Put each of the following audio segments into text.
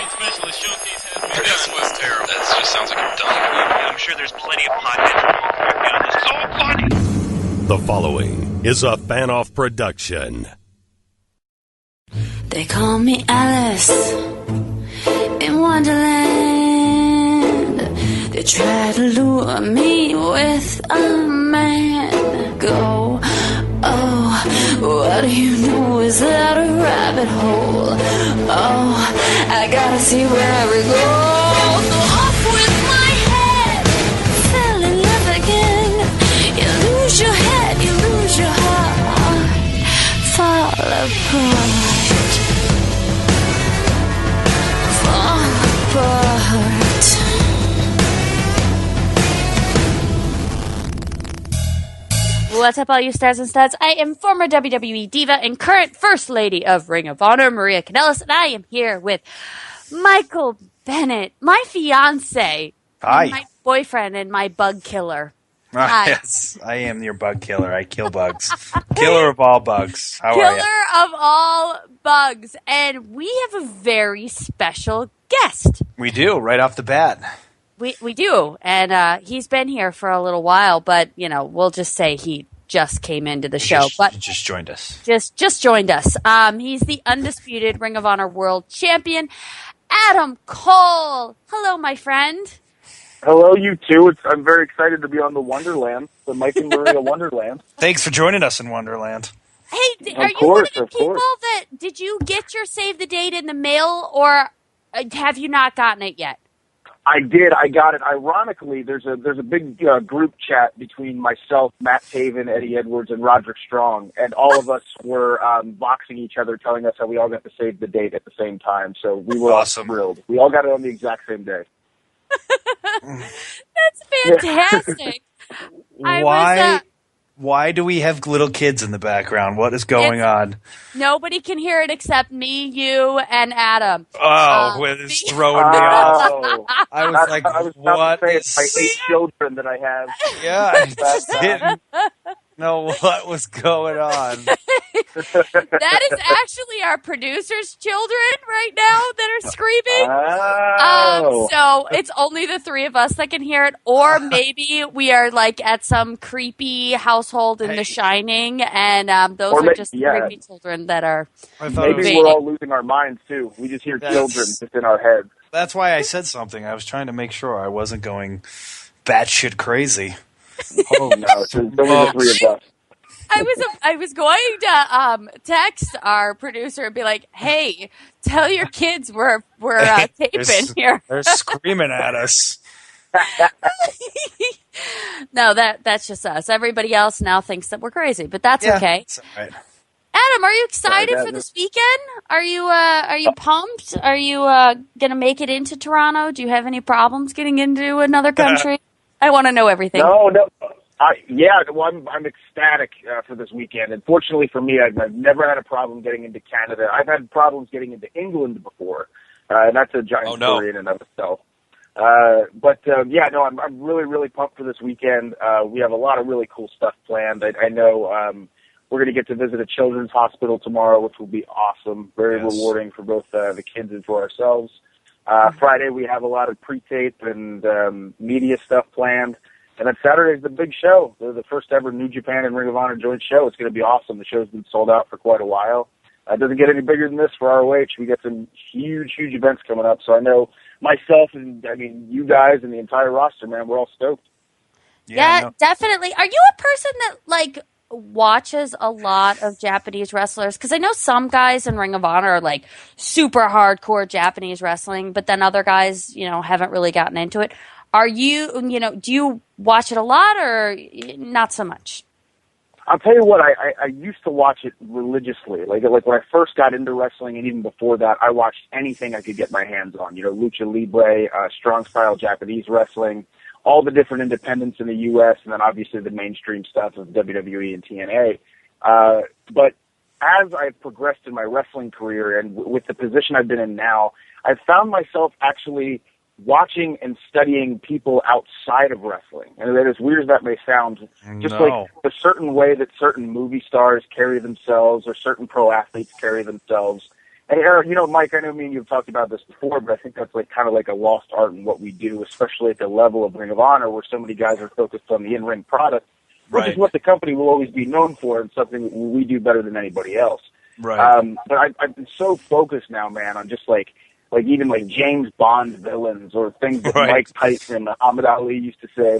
Champion Specialist Showcase has begun. This was terrible. That just sounds like a dumb movie. I'm sure there's plenty of podcasts. It's so funny. The following is a fan-off production. They call me Alice in Wonderland. They try to lure me with a man. Go, oh, what do you know? Is that a rabbit hole? Oh, I gotta see where we go. So off with my head, fell in love again. You lose your head, you lose your heart, fall apart. What's up, all you stars and studs? I am former WWE diva and current First Lady of Ring of Honor, Maria Kanellis, and I am here with Michael Bennett, my fiance, my boyfriend, and my bug killer. Yes, I am your bug killer. I kill bugs. Killer of all bugs. How are you? Killer of all bugs. And we have a very special guest. We do, right off the bat. We do. And he's been here for a little while, but, you know, we'll just say he just came into the show. But just joined us. Just joined us. He's the undisputed Ring of Honor World Champion, Adam Cole. Hello, my friend. Hello, you two. I'm very excited to be on the Wonderland, the Mike and Maria Wonderland. Thanks for joining us in Wonderland. Hey, are you one of the people that, did you get your save the date in the mail, or have you not gotten it yet? I did. I got it. Ironically, there's a big group chat between myself, Matt Taven, Eddie Edwards, and Roderick Strong, and all of us were boxing each other, telling us how we all got to save the date at the same time. So we were all thrilled. We all got it on the exact same day. That's fantastic. Why do we have little kids in the background? What is going on? Nobody can hear it except me, you, and Adam. It's throwing me off. I was like, what is... My 8 children that I have. Yeah, I just didn't know what was going on. That is actually our producer's children right now that are screaming. So it's only the 3 of us that can hear it, or maybe we are like at some creepy household in The Shining, and those are just creepy children that are. Maybe we're all losing our minds too. We just hear children just in our heads. That's why I said something. I was trying to make sure I wasn't going batshit crazy. Oh no! It's only the 3 of us. I was going to text our producer and be like, "Hey, tell your kids we're taping here." They're screaming at us. No, that's just us. Everybody else now thinks that we're crazy, but that's okay. It's all right. Adam, are you excited for this weekend? Are you pumped? Are you gonna make it into Toronto? Do you have any problems getting into another country? I want to know everything. No. I'm ecstatic for this weekend. And fortunately for me, I've never had a problem getting into Canada. I've had problems getting into England before, and that's a giant story in and of itself. I'm really, really pumped for this weekend. We have a lot of really cool stuff planned. I know we're going to get to visit a children's hospital tomorrow, which will be awesome, very rewarding for both the kids and for ourselves. Friday, we have a lot of pre-tape and media stuff planned. And then Saturday's the big show, the first ever New Japan and Ring of Honor joint show. It's going to be awesome. The show's been sold out for quite a while. It doesn't get any bigger than this for ROH. We got some huge, huge events coming up. So I know myself and, you guys and the entire roster, man, we're all stoked. Yeah, definitely. Are you a person that, watches a lot of Japanese wrestlers? Because I know some guys in Ring of Honor are, super hardcore Japanese wrestling, but then other guys, haven't really gotten into it. Are you, do you watch it a lot or not so much? I'll tell you what, I used to watch it religiously. Like when I first got into wrestling, and even before that, I watched anything I could get my hands on. Lucha Libre, strong style Japanese wrestling, all the different independents in the U.S., and then obviously the mainstream stuff of WWE and TNA. But as I've progressed in my wrestling career and with the position I've been in now, I've found myself actually watching and studying people outside of wrestling. And as weird as that may sound, just like the certain way that certain movie stars carry themselves or certain pro athletes carry themselves. And Eric, Mike, I know me and you have talked about this before, but I think that's kind of like a lost art in what we do, especially at the level of Ring of Honor, where so many guys are focused on the in-ring product, which is what the company will always be known for, and something we do better than anybody else. Right. But I've been so focused now, man, on just even James Bond villains or things that Mike Tyson, Muhammad Ali used to say.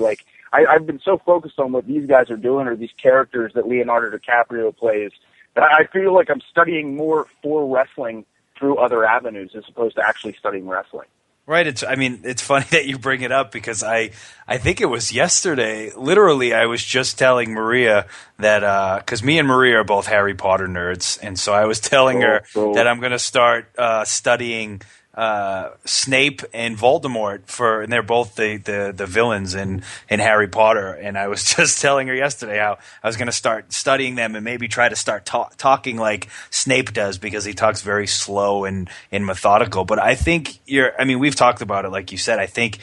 I've been so focused on what these guys are doing, or these characters that Leonardo DiCaprio plays, that I feel like I'm studying more for wrestling through other avenues as opposed to actually studying wrestling. Right. It's funny that you bring it up, because I think it was yesterday. Literally, I was just telling Maria that because me and Maria are both Harry Potter nerds, and so I was telling her that I'm going to start studying Snape and Voldemort and they're both the villains in Harry Potter. And I was just telling her yesterday how I was going to start studying them and maybe try to start talking like Snape does, because he talks very slow and methodical. But I think we've talked about it, like you said. I think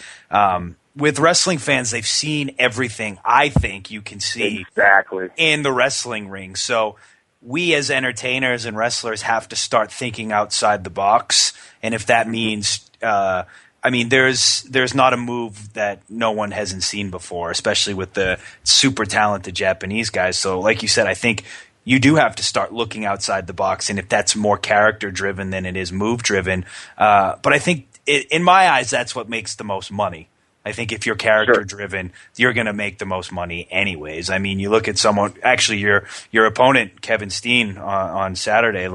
with wrestling fans, they've seen everything I think you can see in the wrestling ring. So we as entertainers and wrestlers have to start thinking outside the box. And if that means, there's not a move that no one hasn't seen before, especially with the super talented Japanese guys. So like you said, I think you do have to start looking outside the box. And if that's more character driven than it is move driven. But I think in my eyes, that's what makes the most money. I think if you're character driven, you're going to make the most money anyways. You look at someone, actually your opponent, Kevin Steen, on Saturday,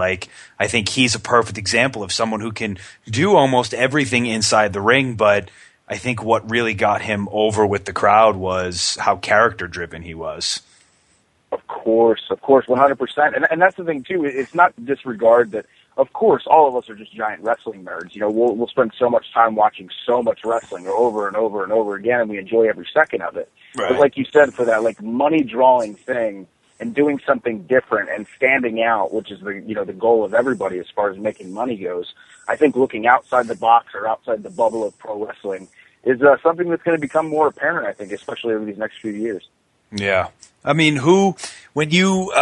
I think he's a perfect example of someone who can do almost everything inside the ring, but I think what really got him over with the crowd was how character driven he was. Of course, 100%. And that's the thing too, it's not to disregard that. Of course, all of us are just giant wrestling nerds. We'll spend so much time watching so much wrestling over and over and over again, and we enjoy every second of it. Right. But like you said, for that money-drawing thing and doing something different and standing out, which is the goal of everybody as far as making money goes, I think looking outside the box or outside the bubble of pro wrestling is something that's going to become more apparent, I think, especially over these next few years. Yeah. When you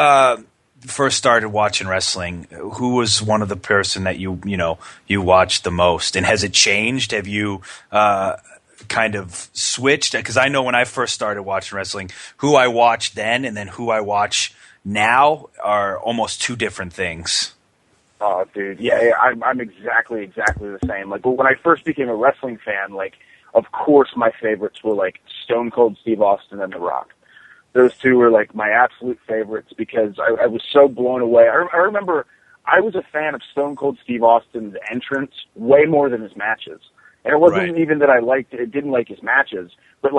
first started watching wrestling, who was one of the person that you watched the most, and has it changed? Have you kind of switched? Because I know when I first started watching wrestling, who I watched then and then who I watch now are almost two different things. Oh, dude, yeah, I'm exactly the same. When I first became a wrestling fan, of course my favorites were Stone Cold Steve Austin and The Rock. Those two were my absolute favorites, because I was so blown away. I remember I was a fan of Stone Cold Steve Austin's entrance way more than his matches. And it wasn't even that I didn't like his matches, but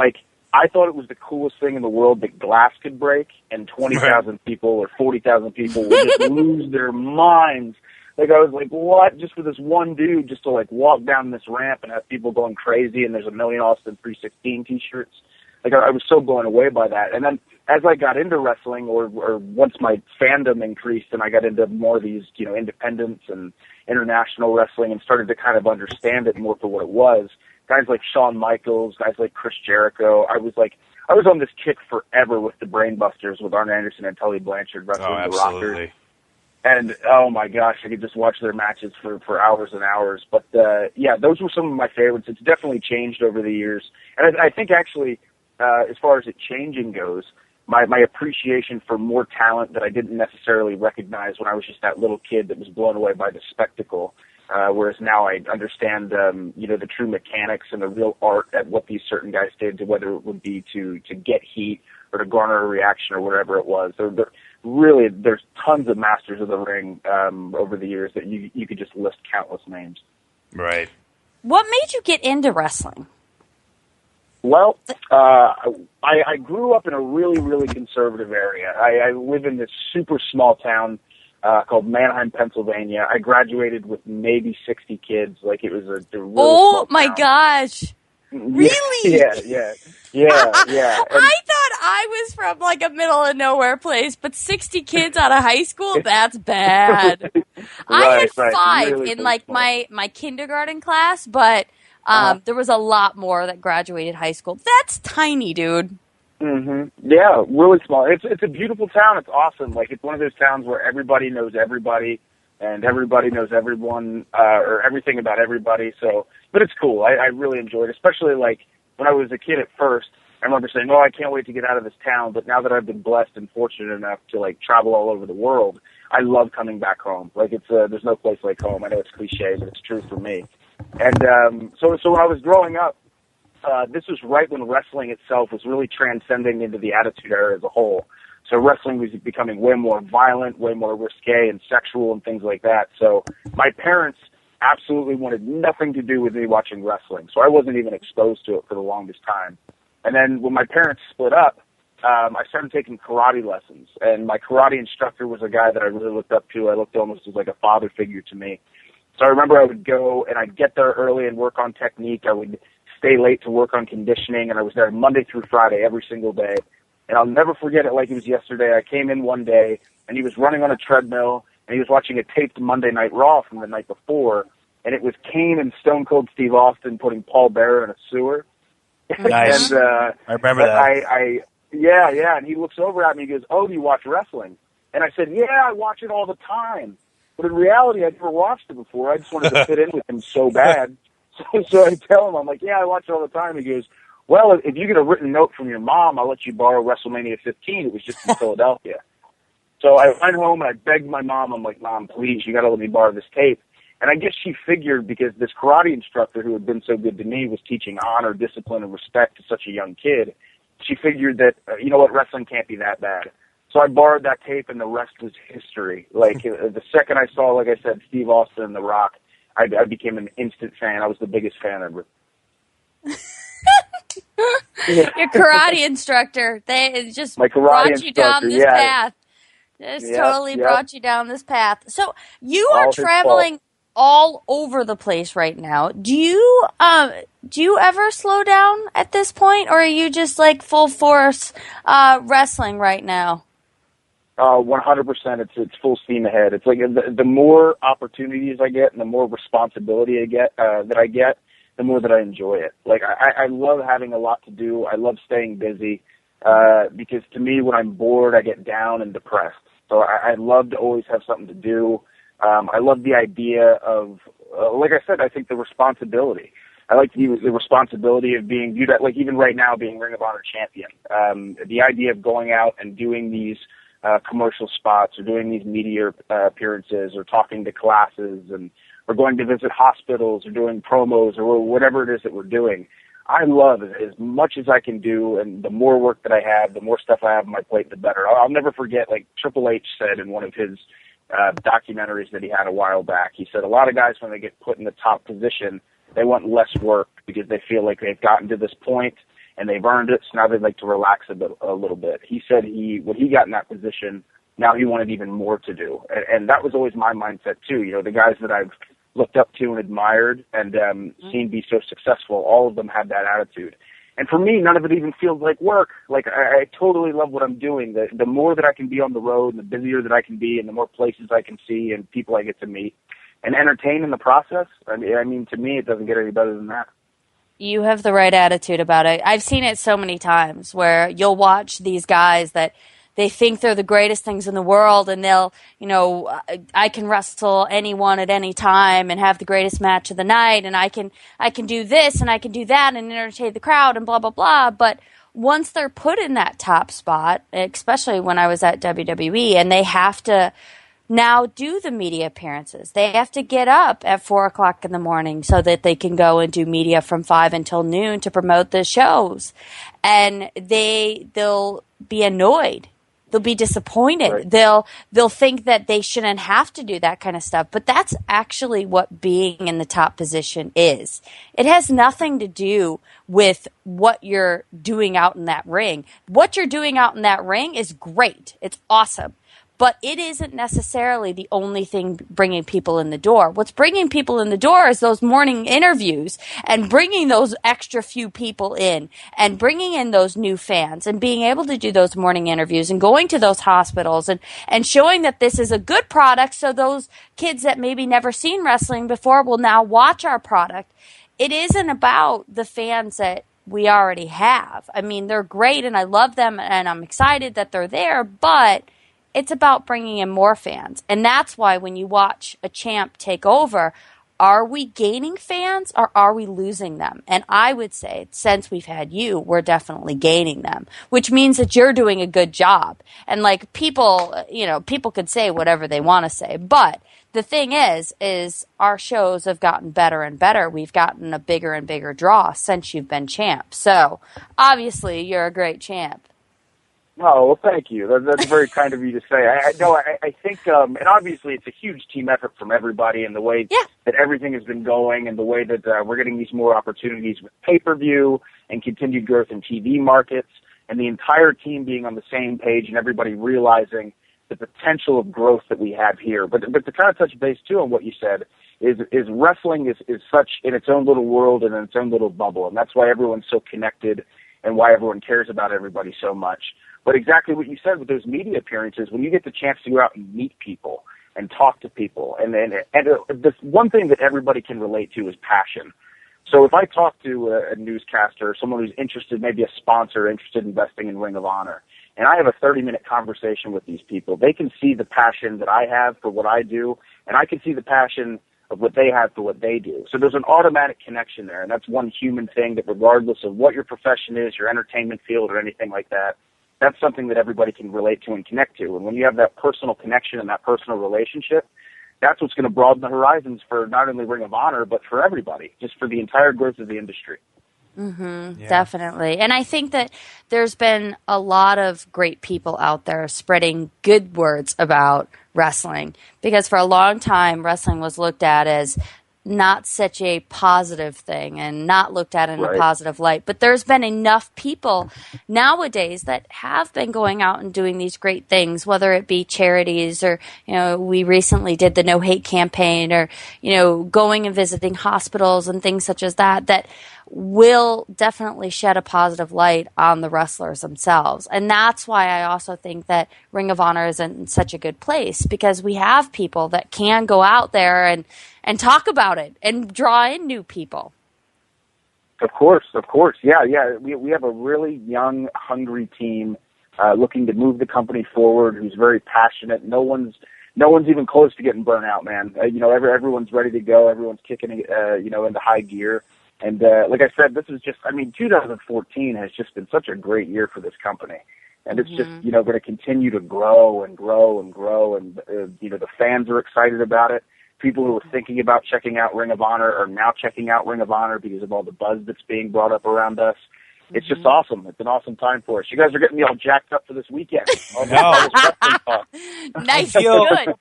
I thought it was the coolest thing in the world that glass could break and 20,000 people or 40,000 people would just lose their minds. I was what? Just for this one dude just to walk down this ramp and have people going crazy, and there's a million Austin 316 t-shirts. I was so blown away by that. And then as I got into wrestling, or once my fandom increased and I got into more of these, independents and international wrestling and started to kind of understand it more for what it was, guys like Shawn Michaels, guys like Chris Jericho, I was on this kick forever with the Brainbusters with Arn Anderson and Tully Blanchard wrestling the Rockers. And, oh my gosh, I could just watch their matches for hours and hours. But, those were some of my favorites. It's definitely changed over the years. And I think actually, as far as it changing goes, my appreciation for more talent that I didn't necessarily recognize when I was just that little kid that was blown away by the spectacle, whereas now I understand, the true mechanics and the real art at what these certain guys did, to whether it would be to get heat or to garner a reaction or whatever it was. There's tons of masters of the ring over the years that you could just list countless names. Right. What made you get into wrestling? Well, I grew up in a really, really conservative area. I live in this super small town called Manheim, Pennsylvania. I graduated with maybe 60 kids. It was a really oh my town. Gosh! Really? Yeah. I thought I was from a middle of nowhere place, but 60 kids out of high school—that's bad. I had 5 really in my kindergarten class, but. There was a lot more that graduated high school. That's tiny, dude. Mm-hmm. Yeah, really small. It's a beautiful town. It's awesome. It's one of those towns where everybody knows everybody, and everybody knows everyone or everything about everybody. So, but it's cool. I really enjoy it, especially like when I was a kid at first. I remember saying, "Oh, I can't wait to get out of this town." But now that I've been blessed and fortunate enough to like travel all over the world, I love coming back home. Like it's there's no place like home. I know it's cliche, but it's true for me. And so when I was growing up, this was right when wrestling itself was really transcending into the Attitude Era as a whole. So wrestling was becoming way more violent, way more risque and sexual and things like that. So my parents absolutely wanted nothing to do with me watching wrestling. So I wasn't even exposed to it for the longest time. And then when my parents split up, I started taking karate lessons. And my karate instructor was a guy that I really looked up to. I looked almost as like a father figure to me. So I remember I would go and I'd get there early and work on technique. I would stay late to work on conditioning, and I was there Monday through Friday every single day. And I'll never forget it like it was yesterday. I came in one day, and he was running on a treadmill, and he was watching a taped Monday Night Raw from the night before, and it was Kane and Stone Cold Steve Austin putting Paul Bearer in a sewer. Nice. And, I remember that. Yeah, and he looks over at me and goes, "Oh, do you watch wrestling?" And I said, "Yeah, I watch it all the time." But in reality, I'd never watched it before. I just wanted to fit in with him so bad. So I tell him, I'm like, "Yeah, I watch it all the time." He goes, "Well, if you get a written note from your mom, I'll let you borrow WrestleMania 15. It was just in Philadelphia." So I went home and I begged my mom. I'm like, "Mom, please, you got to let me borrow this tape." And I guess she figured because this karate instructor who had been so good to me was teaching honor, discipline, and respect to such a young kid, she figured that, you know what, wrestling can't be that bad. So I borrowed that tape, and the rest was history. Like, the second I saw, like I said, Steve Austin and The Rock, I became an instant fan. I was the biggest fan ever. Your karate instructor, they just My karate brought you down instructor, this path. Just Yep, totally yep. brought you down this path. So you All are his traveling all over the place right now. Do you ever slow down at this point, or are you just like full force wrestling right now? 100%. It's full steam ahead. It's like the more opportunities I get and the more responsibility I get, the more that I enjoy it. Like I love having a lot to do. I love staying busy, because to me, when I'm bored, I get down and depressed. So I love to always have something to do. I love the idea of, like I said, I think the responsibility. I like the responsibility of being viewed at, like even right now, being Ring of Honor champion. The idea of going out and doing these commercial spots or doing these media appearances or talking to classes and or going to visit hospitals or doing promos or whatever it is that we're doing. I love as much as I can do, and the more work that I have, the more stuff I have on my plate, the better. I'll never forget, like Triple H said in one of his documentaries that he had a while back, he said a lot of guys, when they get put in the top position, they want less work because they feel like they've gotten to this point and they've earned it, so now they'd like to relax a little bit. He said when he got in that position, now he wanted even more to do. And that was always my mindset too. You know, the guys that I've looked up to and admired and seen be so successful, all of them had that attitude. And for me, none of it even feels like work. Like, I totally love what I'm doing. The more that I can be on the road and the busier that I can be and the more places I can see and people I get to meet and entertain in the process, I mean, to me, it doesn't get any better than that. You have the right attitude about it. I've seen it so many times where you'll watch these guys that they think they're the greatest things in the world, and they'll, you know, I can wrestle anyone at any time and have the greatest match of the night, and I can do this and I can do that and entertain the crowd and blah, blah, blah. But once they're put in that top spot, especially when I was at WWE, and they have to now do the media appearances. They have to get up at 4 o'clock in the morning so that they can go and do media from 5 until noon to promote the shows. And they'll be annoyed. They'll be disappointed. Right. They'll think that they shouldn't have to do that kind of stuff. But that's actually what being in the top position is. It has nothing to do with what you're doing out in that ring. What you're doing out in that ring is great. It's awesome. But it isn't necessarily the only thing bringing people in the door. What's bringing people in the door is those morning interviews and bringing those extra few people in and bringing in those new fans and being able to do those morning interviews and going to those hospitals and showing that this is a good product so those kids that maybe never seen wrestling before will now watch our product. It isn't about the fans that we already have. I mean, they're great and I love them and I'm excited that they're there, but it's about bringing in more fans. And that's why when you watch a champ take over, are we gaining fans or are we losing them? And I would say, since we've had you, we're definitely gaining them, which means that you're doing a good job. And like people could say whatever they want to say, but the thing is our shows have gotten better and better. We've gotten a bigger and bigger draw since you've been champ. So obviously you're a great champ. Oh, well, thank you. That's very kind of you to say. I think, and obviously it's a huge team effort from everybody, and the way that everything has been going, and the way that we're getting these more opportunities with pay-per-view and continued growth in TV markets, and the entire team being on the same page and everybody realizing the potential of growth that we have here. But to kind of touch base too on what you said is wrestling is such in its own little world and in its own little bubble, and that's why everyone's so connected and why everyone cares about everybody so much. But exactly what you said with those media appearances, when you get the chance to go out and meet people and talk to people, and the one thing that everybody can relate to is passion. So if I talk to a newscaster or someone who's interested, maybe a sponsor interested in investing in Ring of Honor, and I have a 30-minute conversation with these people, they can see the passion that I have for what I do, and I can see the passion of what they have for what they do. So there's an automatic connection there, and that's one human thing that regardless of what your profession is, your entertainment field or anything like that, that's something that everybody can relate to and connect to. And when you have that personal connection and that personal relationship, that's what's going to broaden the horizons for not only Ring of Honor, but for everybody, just for the entire growth of the industry. Definitely. And I think that there's been a lot of great people out there spreading good words about wrestling, because for a long time, wrestling was looked at as not such a positive thing and not looked at in a positive light. But there's been enough people nowadays that have been going out and doing these great things, whether it be charities or, we recently did the No Hate campaign or, going and visiting hospitals and things such as that, that will definitely shed a positive light on the wrestlers themselves. And that's why I also think that Ring of Honor is in such a good place, because we have people that can go out there and talk about it and draw in new people. Of course. Yeah. We have a really young, hungry team looking to move the company forward, who's very passionate. No one's even close to getting burnt out, man. Everyone's ready to go. Everyone's kicking, into high gear. And like I said, this is just, 2014 has just been such a great year for this company. And it's just, going to continue to grow and grow and grow. And, the fans are excited about it. People who were thinking about checking out Ring of Honor are now checking out Ring of Honor because of all the buzz that's being brought up around us. It's just awesome. It's an awesome time for us. You guys are getting me all jacked up for this weekend. Nice. Good.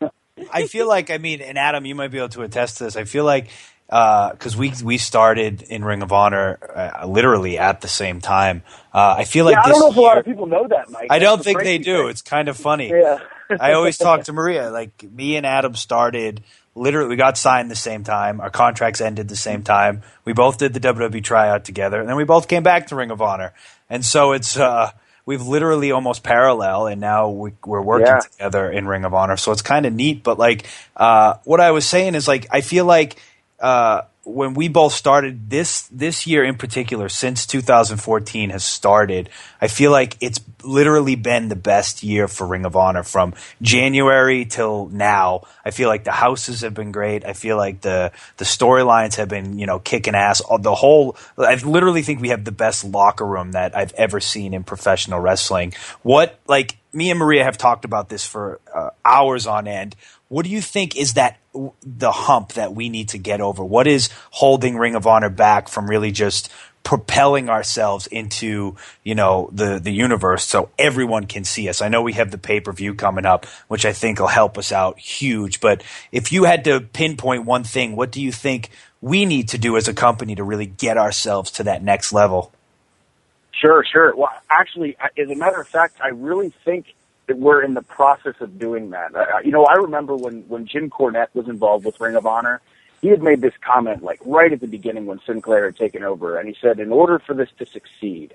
I feel like, and Adam, you might be able to attest to this. I feel like, because we started in Ring of Honor literally at the same time. I feel like I don't know if a lot of people know that, Mike. I don't think they do. It's kind of funny. Yeah. I always talk to Maria. Like, me and Adam started literally. We got signed the same time. Our contracts ended the same time. We both did the WWE tryout together, and then we both came back to Ring of Honor. And so it's we've literally almost parallel, and now we're working together in Ring of Honor. So it's kind of neat. But like, what I was saying is, like, I feel like when we both started this year in particular, since 2014 has started, I feel like it's literally been the best year for Ring of Honor from January till now. I feel like the houses have been great. I feel like the storylines have been, kicking ass. I literally think we have the best locker room that I've ever seen in professional wrestling. Me and Maria have talked about this for hours on end. What do you think is the hump that we need to get over? What is holding Ring of Honor back from really just propelling ourselves into, the universe so everyone can see us? I know we have the pay-per-view coming up, which I think will help us out huge. But if you had to pinpoint one thing, what do you think we need to do as a company to really get ourselves to that next level? Sure. Well, actually, as a matter of fact, I really think that we're in the process of doing that. I remember when Jim Cornette was involved with Ring of Honor, he had made this comment like right at the beginning when Sinclair had taken over, and he said, in order for this to succeed,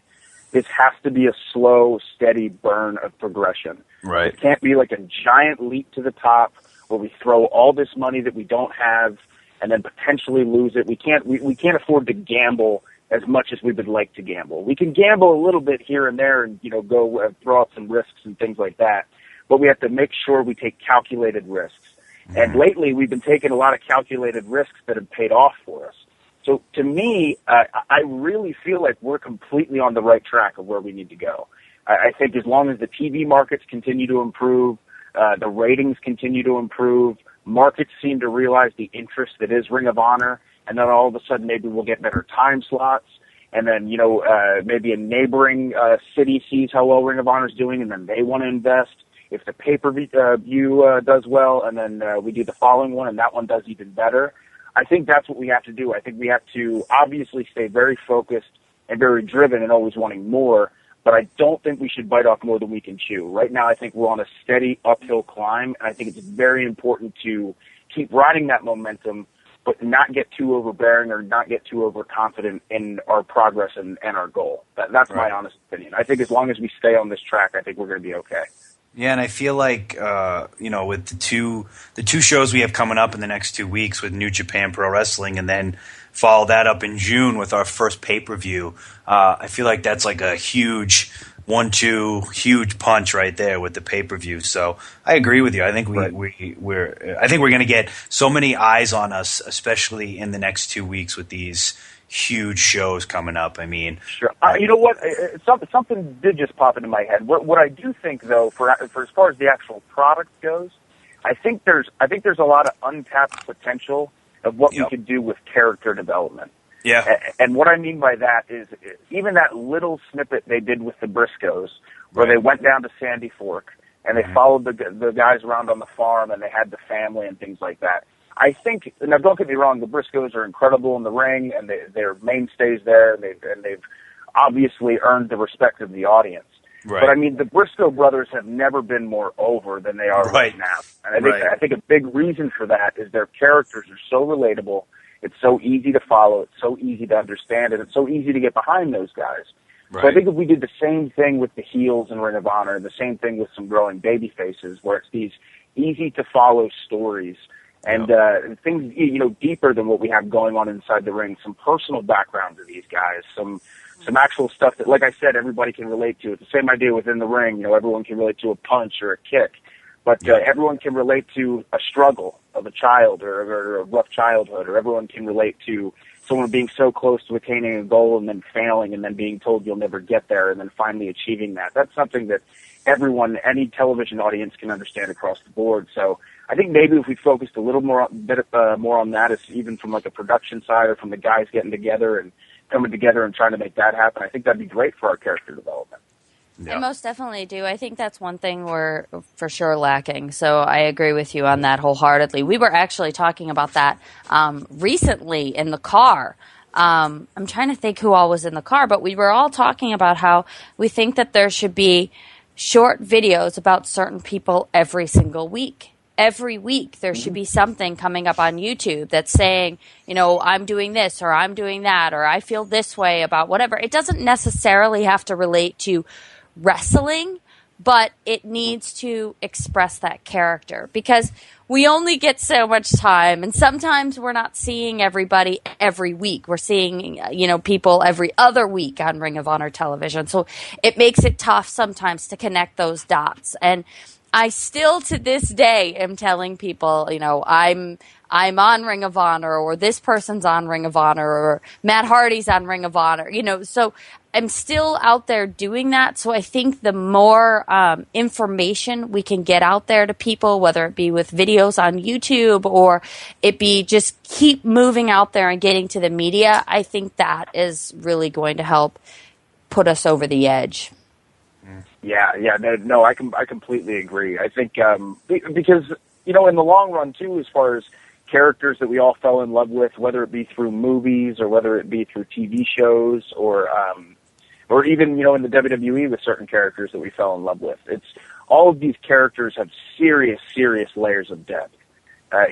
this has to be a slow, steady burn of progression. Right. It can't be like a giant leap to the top where we throw all this money that we don't have and then potentially lose it. We can't afford to gamble as much as we would like to gamble. We can gamble a little bit here and there and, go throw out some risks and things like that. but we have to make sure we take calculated risks. And lately, we've been taking a lot of calculated risks that have paid off for us. So to me, I really feel like we're completely on the right track of where we need to go. I think as long as the TV markets continue to improve, the ratings continue to improve, markets seem to realize the interest that is Ring of Honor, and then all of a sudden maybe we'll get better time slots, and then, maybe a neighboring city sees how well Ring of Honor is doing, and then they want to invest. If the pay-per-view does well, and then we do the following one, and that one does even better, I think that's what we have to do. I think we have to obviously stay very focused and very driven and always wanting more, but I don't think we should bite off more than we can chew. Right now, I think we're on a steady uphill climb, and I think it's very important to keep riding that momentum, but not get too overbearing or not get too overconfident in our progress and our goal. That's my honest opinion. I think as long as we stay on this track, I think we're going to be okay. Yeah, and I feel like with the two shows we have coming up in the next 2 weeks with New Japan Pro Wrestling, and then follow that up in June with our first pay-per-view, I feel like that's like a huge 1-2 huge punch right there with the pay-per-view. So I agree with you. I think we're going to get so many eyes on us, especially in the next 2 weeks with these huge shows coming up. I mean, sure. You know what? Something did just pop into my head. What I do think, though, for as far as the actual product goes, I think there's a lot of untapped potential of what we could do with character development. Yeah. And what I mean by that is even that little snippet they did with the Briscoes, where they went down to Sandy Fork and they followed the guys around on the farm and they had the family and things like that. I think, now don't get me wrong, the Briscoes are incredible in the ring, and they're mainstays there, and they've obviously earned the respect of the audience. Right. But I mean, the Briscoe brothers have never been more over than they are right now. And I think a big reason for that is their characters are so relatable. It's so easy to follow. It's so easy to understand, and it's so easy to get behind those guys. Right. So I think if we did the same thing with the heels in Ring of Honor, the same thing with some growing baby faces, where it's these easy to follow stories. And things, deeper than what we have going on inside the ring, some personal background to these guys, some actual stuff that, like I said, everybody can relate to. It's the same idea within the ring. Everyone can relate to a punch or a kick, but everyone can relate to a struggle of a child or a rough childhood, or everyone can relate to someone being so close to attaining a goal and then failing and then being told you'll never get there and then finally achieving that. That's something that everyone, any television audience can understand across the board. So I think maybe if we focused a little more on that, it's even from like a production side or from the guys getting together and coming together and trying to make that happen, I think that'd be great for our character development. I most definitely do. I think that's one thing we're for sure lacking. So I agree with you on that wholeheartedly. We were actually talking about that recently in the car. I'm trying to think who all was in the car, but we were all talking about how we think that there should be short videos about certain people every single week. Every week there should be something coming up on YouTube that's saying, I'm doing this or I'm doing that or I feel this way about whatever. It doesn't necessarily have to relate to wrestling, but it needs to express that character because we only get so much time, and sometimes we're not seeing everybody every week. We're seeing, people every other week on Ring of Honor television. So it makes it tough sometimes to connect those dots. And I still, to this day, am telling people, I'm on Ring of Honor, or this person's on Ring of Honor, or Matt Hardy's on Ring of Honor, so I'm still out there doing that. So I think the more information we can get out there to people, whether it be with videos on YouTube or it be just keep moving out there and getting to the media, I think that is really going to help put us over the edge. Yeah, no, I completely agree. I think because in the long run too, as far as characters that we all fell in love with, whether it be through movies or whether it be through TV shows or even in the WWE with certain characters that we fell in love with, it's all of these characters have serious layers of depth.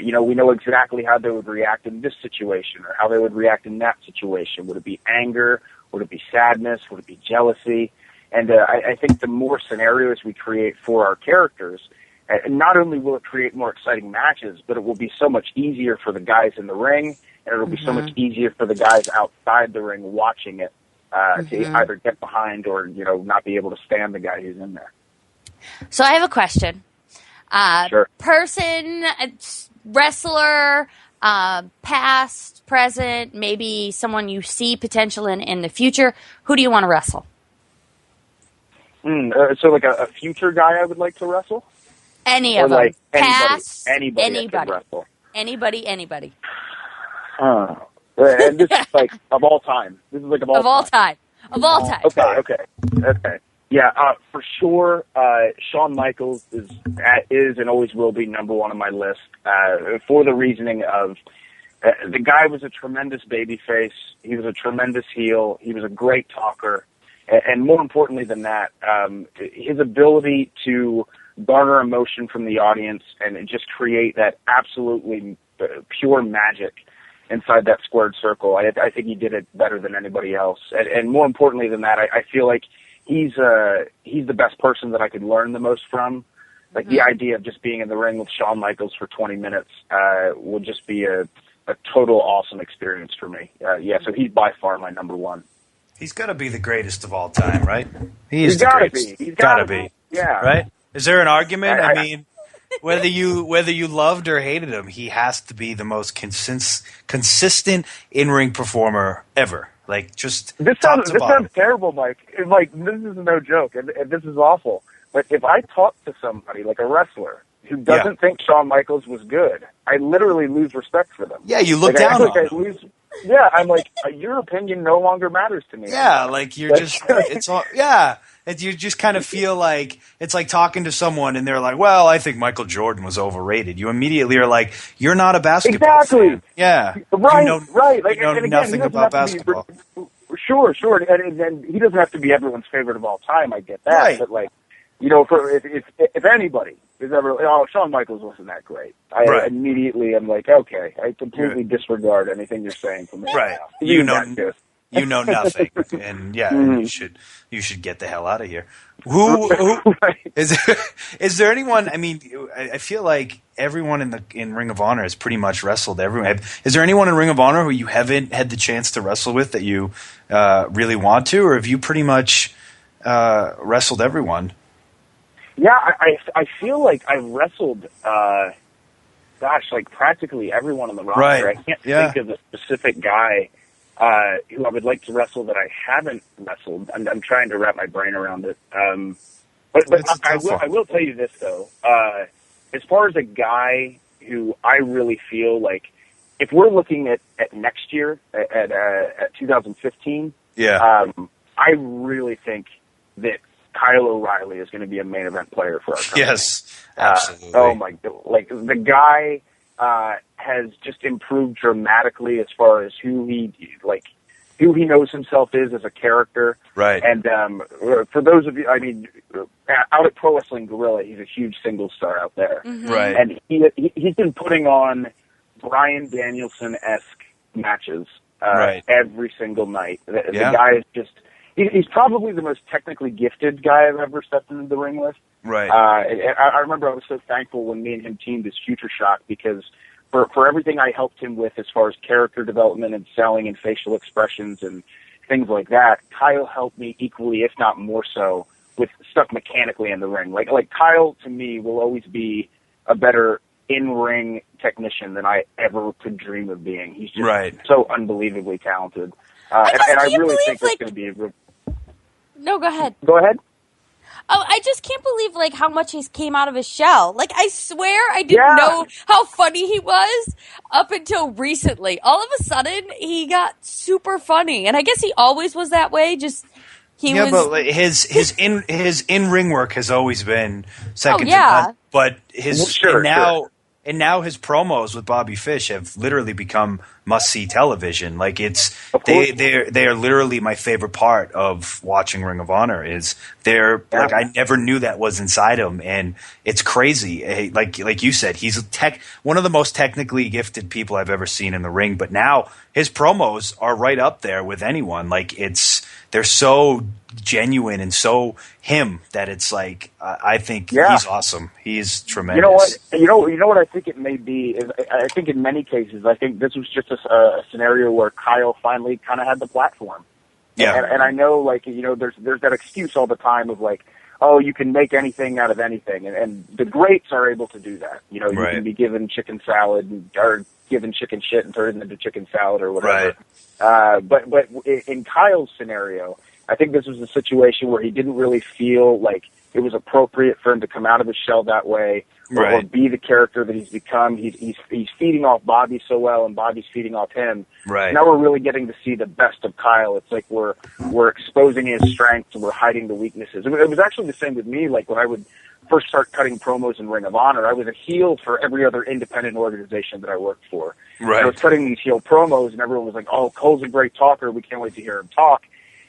We know exactly how they would react in this situation or how they would react in that situation. Would it be anger? Would it be sadness? Would it be jealousy? And I think the more scenarios we create for our characters, not only will it create more exciting matches, but it will be so much easier for the guys in the ring, and it'll be so much easier for the guys outside the ring watching it to either get behind or, not be able to stand the guy who's in there. So I have a question. Sure. Person, wrestler, past, present, maybe someone you see potential in the future. Who do you want to wrestle? So like a future guy I would like to wrestle? Any Or of them. like Past, anybody I could wrestle. Anybody. And this is like of all time. This is like of all time. Of all time. Okay. Yeah, for sure. Shawn Michaels is and always will be number one on my list for the reasoning of the guy was a tremendous babyface. He was a tremendous heel. He was a great talker, and more importantly than that, his ability to garner emotion from the audience and just create that absolutely pure magic inside that squared circle. I think he did it better than anybody else. And more importantly than that, I feel like he's the best person that I could learn the most from. Like the idea of just being in the ring with Shawn Michaels for 20 minutes would just be a total awesome experience for me. So he's by far my number one. He's got to be the greatest of all time, right? He's gotta be. He's gotta be. Yeah. Right? Is there an argument? I mean, whether you loved or hated him, he has to be the most consistent in-ring performer ever. Like, just this sounds terrible, Mike. Like, this is no joke, and this is awful. But if I talk to somebody like a wrestler who doesn't think Shawn Michaels was good, I literally lose respect for them. Yeah, you look down on him. I'm like, your opinion no longer matters to me. Yeah, like you're just, it's all, yeah. You just kind of feel like it's like talking to someone and they're like, well, I think Michael Jordan was overrated. You immediately are like, you're not a basketball fan. Yeah. Right. Like, you know nothing about basketball. Sure. And he doesn't have to be everyone's favorite of all time. I get that. Right. But like, if anybody is ever, Shawn Michaels wasn't that great. I immediately am like, okay, I completely disregard anything you're saying from me. Right. You know nothing, and you should get the hell out of here. Who is there anyone? I mean, I feel like everyone in Ring of Honor has pretty much wrestled everyone. Is there anyone in Ring of Honor who you haven't had the chance to wrestle with that you really want to, or have you pretty much wrestled everyone? Yeah, I feel like I've wrestled, like practically everyone on the roster. Right. I can't think of a specific guy who I would like to wrestle that I haven't wrestled. I'm trying to wrap my brain around it. But I will tell you this, though. As far as a guy who I really feel like, if we're looking at next year, at 2015, I really think that Kyle O'Reilly is going to be a main event player for our company. Yes, absolutely. Oh my God! Like the guy has just improved dramatically as far as who he knows himself is as a character. Right. And for those of you, I mean, out at Pro Wrestling Guerrilla, he's a huge single star out there. Mm-hmm. Right. And he's been putting on Bryan Danielson-esque matches every single night. The guy is just. He's probably the most technically gifted guy I've ever stepped into the ring with. Right. I remember I was so thankful when me and him teamed as Future Shock because for everything I helped him with as far as character development and selling and facial expressions and things like that, Kyle helped me equally, if not more so, with stuff mechanically in the ring. Like Kyle, to me, will always be a better in-ring technician than I ever could dream of being. He's just so unbelievably talented. And I really think it's going to be a... No, go ahead. Go ahead. Oh, I just can't believe how much he came out of his shell. Like, I swear I didn't know how funny he was up until recently. All of a sudden, he got super funny, and I guess he always was that way. But his in ring work has always been second to none. But now his promos with Bobby Fish have literally become must-see television. Like they are literally my favorite part of watching Ring of Honor. Like I never knew that was inside him, and it's crazy. Like you said, he's one of the most technically gifted people I've ever seen in the ring. But now his promos are right up there with anyone. Like they're so genuine and so him that it's like I think he's awesome. He's tremendous. You know what I think it may be is I think in many cases I think this was just a scenario where Kyle finally kind of had the platform. Yeah. And I know there's that excuse all the time of like, oh, you can make anything out of anything. And the greats are able to do that. You know, you Right. can be given chicken salad or given chicken shit and turned into chicken salad or whatever. Right. But in Kyle's scenario, I think this was a situation where he didn't really feel like it was appropriate for him to come out of his shell that way or be the character that he's become. He's feeding off Bobby so well, and Bobby's feeding off him. Right. Now we're really getting to see the best of Kyle. It's like we're exposing his strengths and we're hiding the weaknesses. It was actually the same with me. Like when I would first start cutting promos in Ring of Honor, I was a heel for every other independent organization that I worked for. Right. I was cutting these heel promos, and everyone was like, "Oh, Cole's a great talker. We can't wait to hear him talk."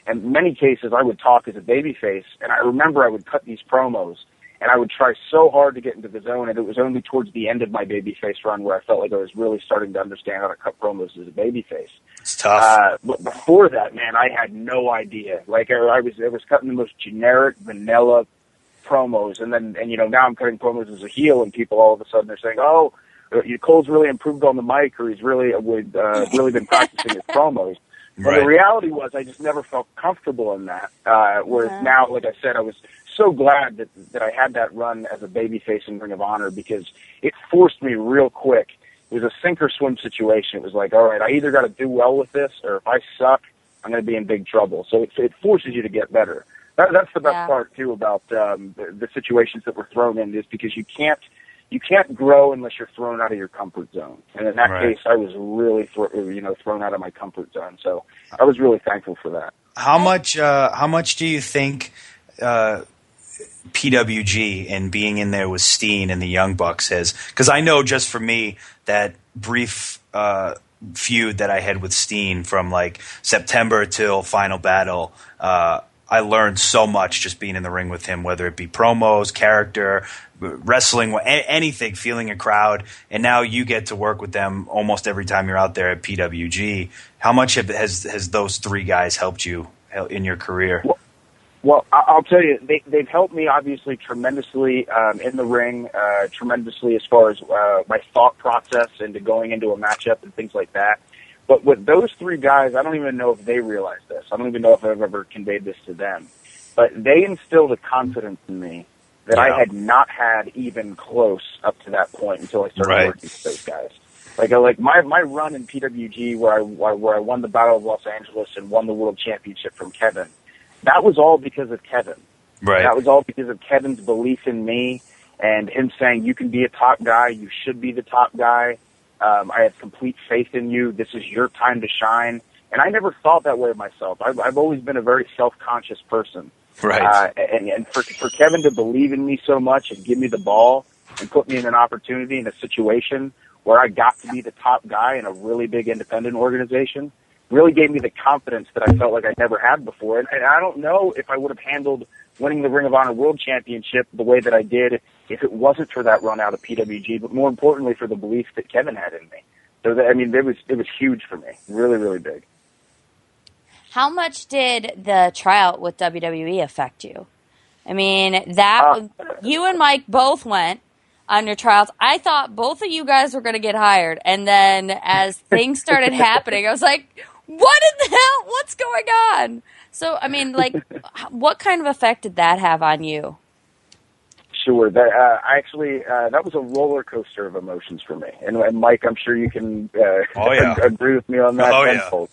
And in many cases, I would talk as a babyface, and I remember I would cut these promos, and I would try so hard to get into the zone, and it was only towards the end of my babyface run where I felt like I was really starting to understand how to cut promos as a babyface. It's tough. But before that, man, I had no idea. Like I was cutting the most generic, vanilla promos, and now I'm cutting promos as a heel, and people all of a sudden are saying, "Oh, Cole's really improved on the mic, or he's really been practicing his promos." But the reality was I just never felt comfortable in that. Whereas now, like I said, I was so glad that I had that run as a babyface in Ring of Honor because it forced me real quick. It was a sink or swim situation. It was like, all right, I either got to do well with this, or if I suck, I'm going to be in big trouble. So it forces you to get better. That's the best part too about the situations that we're thrown in, is because you can't grow unless you're thrown out of your comfort zone. And in that case, I was really thrown out of my comfort zone. So I was really thankful for that. How much do you think PWG and being in there with Steen and the Young Bucks has? Because I know just for me that brief feud that I had with Steen from like September till Final Battle, I learned so much just being in the ring with him, whether it be promos, character, wrestling, anything, feeling a crowd. And now you get to work with them almost every time you're out there at PWG. How much has those three guys helped you in your career? Well, I'll tell you, they've helped me obviously tremendously in the ring, tremendously as far as my thought process into going into a matchup and things like that. But with those three guys, I don't even know if they realize this. I don't even know if I've ever conveyed this to them. But they instilled a confidence in me that I had not had even close up to that point until I started working with those guys. Like my run in PWG where I won the Battle of Los Angeles and won the World Championship from Kevin, that was all because of Kevin. Right. That was all because of Kevin's belief in me and him saying, you can be a top guy, you should be the top guy. I have complete faith in you. This is your time to shine. And I never thought that way of myself. I've always been a very self-conscious person. Right. And for Kevin to believe in me so much and give me the ball and put me in an opportunity in a situation where I got to be the top guy in a really big independent organization really gave me the confidence that I felt like I never had before. And I don't know if I would have handled winning the Ring of Honor World Championship the way that I did if it wasn't for that run out of PWG, but more importantly for the belief that Kevin had in me. So it was huge for me, really, really big. How much did the tryout with WWE affect you? I mean, you and Mike both went on your tryouts. I thought both of you guys were going to get hired, and then as things started happening, I was like, what in the hell? What's going on? So, I mean, like, what kind of effect did that have on you? Sure. That was a roller coaster of emotions for me. And Mike, I'm sure you can agree with me on that. Tenfold.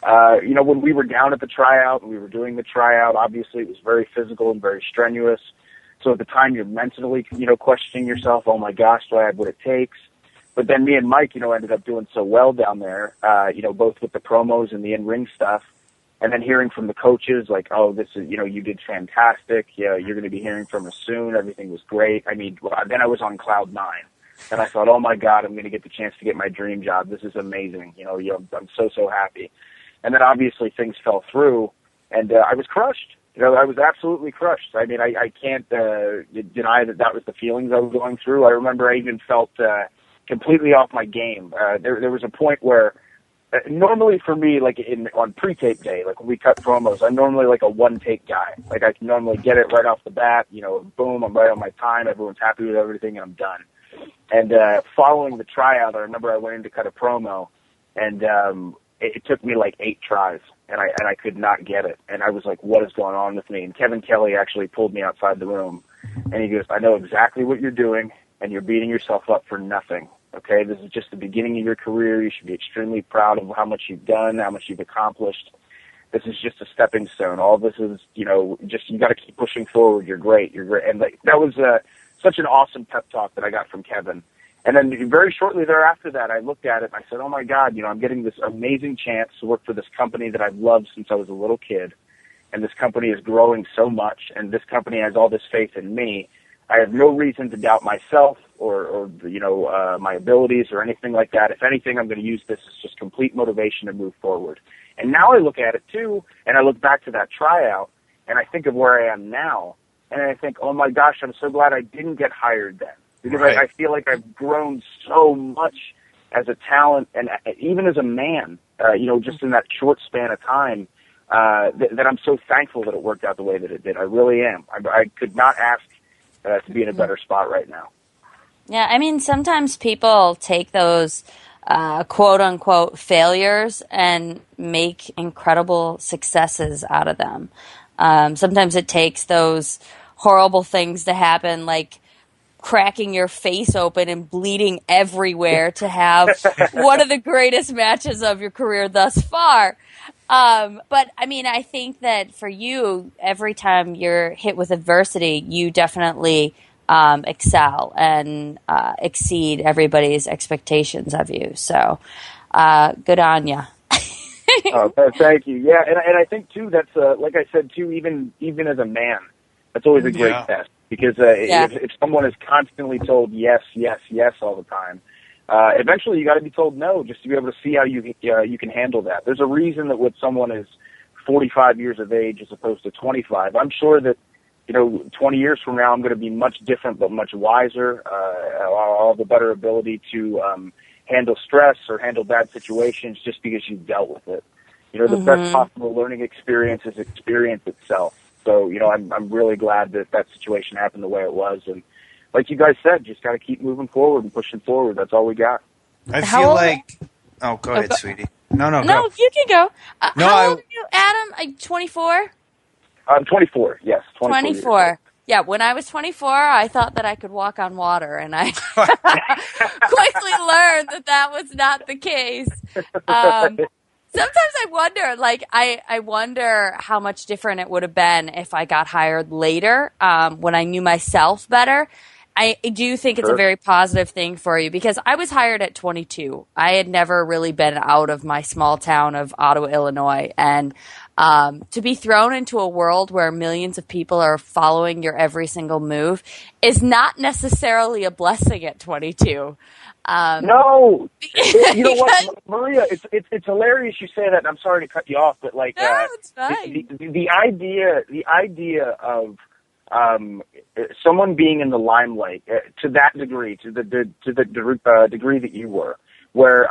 When we were down at the tryout and we were doing the tryout, obviously it was very physical and very strenuous. So at the time you're mentally, questioning yourself, oh my gosh, do I have what it takes? But then me and Mike, ended up doing so well down there, both with the promos and the in-ring stuff. And then hearing from the coaches, like, oh, this is, you did fantastic. Yeah, you're going to be hearing from us soon. Everything was great. I mean, then I was on cloud 9. And I thought, oh my God, I'm going to get the chance to get my dream job. This is amazing. I'm so happy. And then obviously things fell through, and I was crushed. I was absolutely crushed. I mean, I can't deny that was the feelings I was going through. I remember I even felt completely off my game. There was a point where normally for me, like on pre-tape day, like when we cut promos, I'm normally like a one-take guy. Like I can normally get it right off the bat, boom, I'm right on my time, everyone's happy with everything, and I'm done. And following the tryout, I remember I went in to cut a promo, and it took me like 8 tries, and I could not get it. And I was like, what is going on with me? And Kevin Kelly actually pulled me outside the room, and he goes, I know exactly what you're doing, and you're beating yourself up for nothing. Okay, this is just the beginning of your career. You should be extremely proud of how much you've done, how much you've accomplished. This is just a stepping stone. All this is, just you got to keep pushing forward. You're great. You're great. And that was such an awesome pep talk that I got from Kevin. And then very shortly thereafter that, I looked at it and I said, oh my God, I'm getting this amazing chance to work for this company that I've loved since I was a little kid. And this company is growing so much, and this company has all this faith in me. I have no reason to doubt myself or my abilities or anything like that. If anything, I'm going to use this as just complete motivation to move forward. And now I look at it too, and I look back to that tryout, and I think of where I am now, and I think, oh my gosh, I'm so glad I didn't get hired then, because right. I feel like I've grown so much as a talent and even as a man, just in that short span of time, that I'm so thankful that it worked out the way that it did. I really am. I could not ask to be in a better spot right now. Yeah, I mean, sometimes people take those quote-unquote failures and make incredible successes out of them. Sometimes it takes those horrible things to happen, like cracking your face open and bleeding everywhere, to have one of the greatest matches of your career thus far. But I mean, I think that for you, every time you're hit with adversity, you definitely excel and exceed everybody's expectations of you. So good on you. Thank you. Yeah, and I think too that's like I said too, even as a man, that's always a great test, because if someone is constantly told yes, yes, yes all the time, eventually you got to be told no, just to be able to see how you can handle that. There's a reason that when someone is 45 years of age as opposed to 25, I'm sure that 20 years from now I'm going to be much different but much wiser. I'll have a better ability to handle stress or handle bad situations just because you've dealt with it. The best possible learning experience is experience itself. So, I'm really glad that situation happened the way it was. And like you guys said, just got to keep moving forward and pushing forward. That's all we got. I feel like... Oh, go ahead, sweetie. No, No, go. you can go. No, how old are you, Adam? 24? I'm 24, yes. 24. Yeah, when I was 24, I thought that I could walk on water, and I quickly learned that was not the case. Sometimes I wonder, I wonder how much different it would have been if I got hired later, when I knew myself better. I do think it's a very positive thing for you, because I was hired at 22. I had never really been out of my small town of Ottawa, Illinois, and to be thrown into a world where millions of people are following your every single move is not necessarily a blessing at 22. No, you know what, Maria? It's hilarious you say that. And I'm sorry to cut you off, but it's fine. The idea of someone being in the limelight to that degree, to the degree that you were, where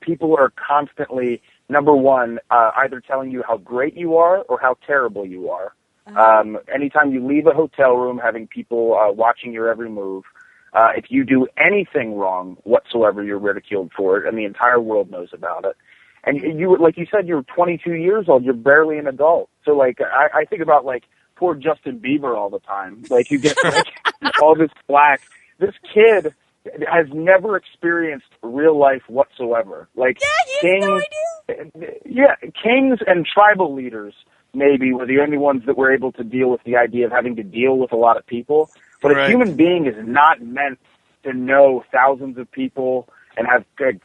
people are constantly, number one, either telling you how great you are or how terrible you are. Anytime you leave a hotel room, having people watching your every move. If you do anything wrong whatsoever, you're ridiculed for it, and the entire world knows about it. And you, like you said, you're 22 years old. You're barely an adult. So, I think about, poor Justin Bieber all the time. You get, all this flack. This kid has never experienced real life whatsoever. Kings, kings and tribal leaders maybe were the only ones that were able to deal with the idea of having to deal with a lot of people. But a human being is not meant to know thousands of people and have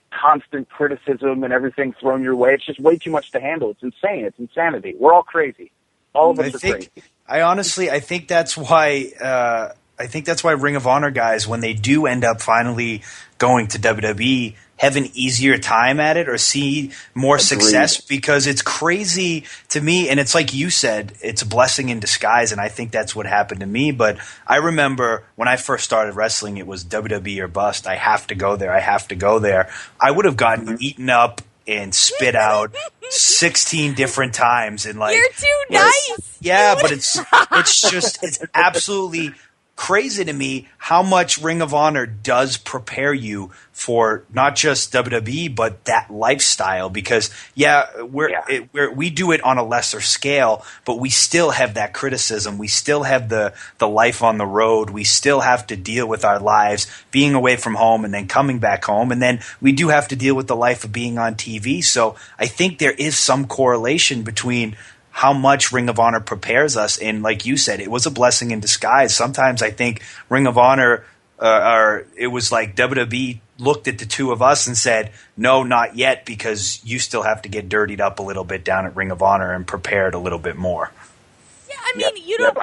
constant criticism and everything thrown your way. It's just way too much to handle. It's insane. It's insanity. We're all crazy. All of us are crazy. I think that's why. I think that's why Ring of Honor guys, when they do end up finally going to WWE, have an easier time at it or see more success, because it's crazy to me. And it's like you said, it's a blessing in disguise. And I think that's what happened to me. But I remember when I first started wrestling, it was WWE or bust. I have to go there. I have to go there. I would have gotten eaten up and spit out 16 different times. And you're too nice. Yeah, but it's absolutely crazy to me how much Ring of Honor does prepare you for not just WWE, but that lifestyle. Because, we do it on a lesser scale, but we still have that criticism. We still have the life on the road. We still have to deal with our lives, being away from home and then coming back home. And then we do have to deal with the life of being on TV. So I think there is some correlation between how much Ring of Honor prepares us. And like you said, it was a blessing in disguise. Sometimes I think Ring of Honor, it was like WWE looked at the two of us and said, no, not yet, because you still have to get dirtied up a little bit down at Ring of Honor and prepared a little bit more. Yeah, I mean, you don't,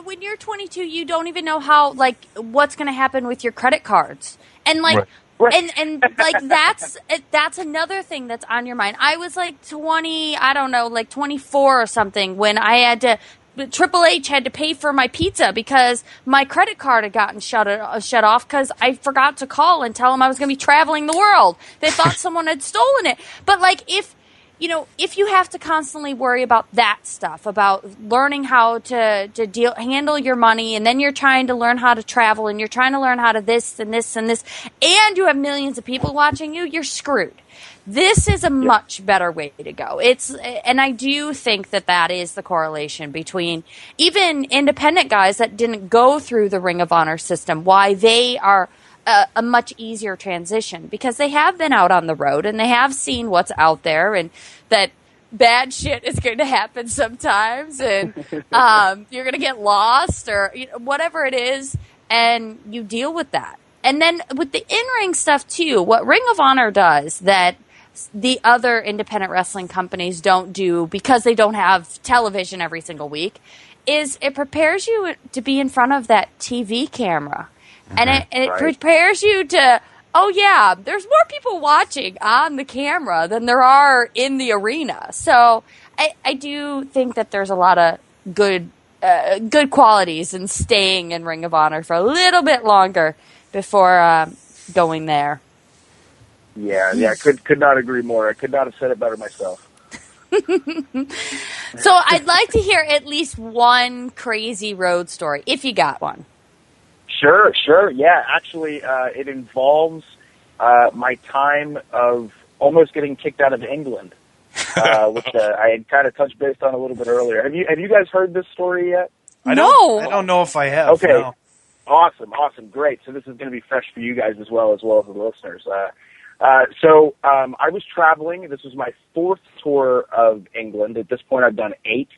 when you're 22, you don't even know how, like, what's going to happen with your credit cards. And like, And like that's another thing that's on your mind. I was like 24 or something when I had to. Triple H had to pay for my pizza because my credit card had gotten shut off because I forgot to call and tell them I was going to be traveling the world. They thought someone had stolen it. But like if you have to constantly worry about that stuff, about learning how to handle your money, and then you're trying to learn how to travel, and you're trying to learn how to this and this and this, and you have millions of people watching you, you're screwed. This is a much better way to go. And I do think that is the correlation between even independent guys that didn't go through the Ring of Honor system, why they are a much easier transition, because they have been out on the road and they have seen what's out there, and that bad shit is going to happen sometimes, and you're going to get lost or whatever it is, and you deal with that. And then with the in-ring stuff too, what Ring of Honor does that the other independent wrestling companies don't do, because they don't have television every single week, is it prepares you to be in front of that TV camera. And it prepares you to, there's more people watching on the camera than there are in the arena. So I do think that there's a lot of good qualities in staying in Ring of Honor for a little bit longer before going there. Yeah, could not agree more. I could not have said it better myself. So I'd like to hear at least one crazy road story, if you got one. Sure. Yeah, actually, it involves my time of almost getting kicked out of England, which I had kind of touched base on a little bit earlier. Have you guys heard this story yet? I don't know if I have. Okay. No. Awesome, great. So this is going to be fresh for you guys as well as the listeners. So I was traveling. This was my 4th tour of England. At this point, I've done 8,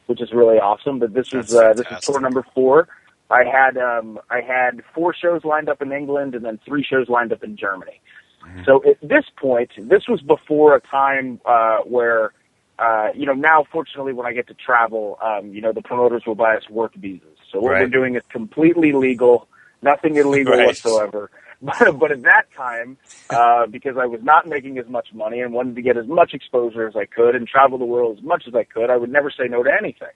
which is really awesome. But this is tour number 4. I had 4 shows lined up in England and then 3 shows lined up in Germany. Mm-hmm. So at this point, this was before a time where, now fortunately when I get to travel, the promoters will buy us work visas. So what we're doing is completely legal, nothing illegal whatsoever. But at that time, because I was not making as much money and wanted to get as much exposure as I could and travel the world as much as I could, I would never say no to anything.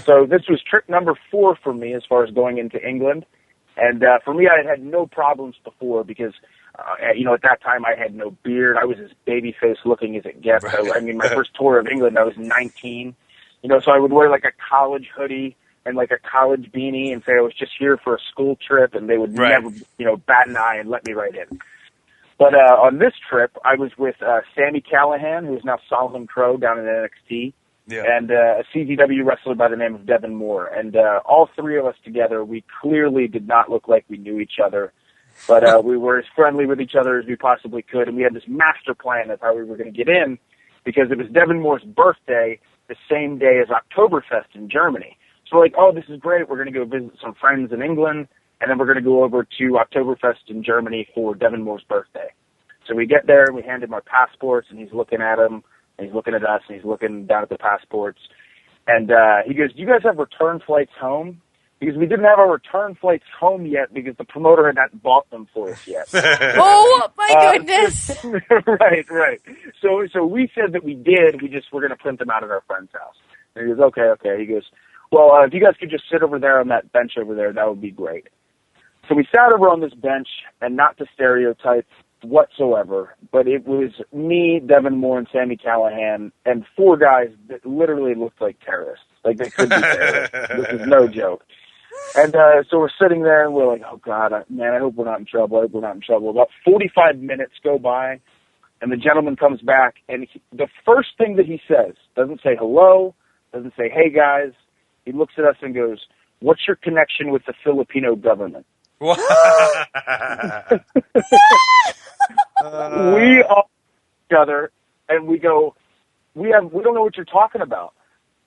So this was trip number 4 for me as far as going into England. And for me, I had no problems before because, at that time I had no beard. I was as baby-faced looking as it gets. I mean, my first tour of England, I was 19. So I would wear like a college hoodie and like a college beanie and say I was just here for a school trip, and they would never, bat an eye and let me right in. But on this trip, I was with Sami Callihan, who is now Solomon Crow down in NXT. Yeah. And a CZW wrestler by the name of Devin Moore. And all 3 of us together, we clearly did not look like we knew each other. But we were as friendly with each other as we possibly could. And we had this master plan of how we were going to get in, because it was Devin Moore's birthday the same day as Oktoberfest in Germany. So like, this is great. We're going to go visit some friends in England, and then we're going to go over to Oktoberfest in Germany for Devin Moore's birthday. So we get there, and we hand him our passports, and he's looking at them. And he's looking at us, and he's looking down at the passports. And he goes, "Do you guys have return flights home?" Because we didn't have our return flights home yet because the promoter had not bought them for us yet. Oh, my goodness. Right. So we said that we did. We're going to print them out at our friend's house. And he goes, okay. He goes, well, if you guys could just sit over there on that bench over there, that would be great. So we sat over on this bench, and not to stereotype whatsoever, but it was me, Devin Moore, and Sami Callihan, and 4 guys that literally looked like terrorists. Like they could be terrorists. This is no joke. And so we're sitting there, and we're like, oh, God, man, I hope we're not in trouble. I hope we're not in trouble. About 45 minutes go by, and the gentleman comes back, and the first thing that he says, doesn't say hello, doesn't say, hey, guys. He looks at us and goes, what's your connection with the Filipino government? We all each other, and we go, we don't know what you're talking about.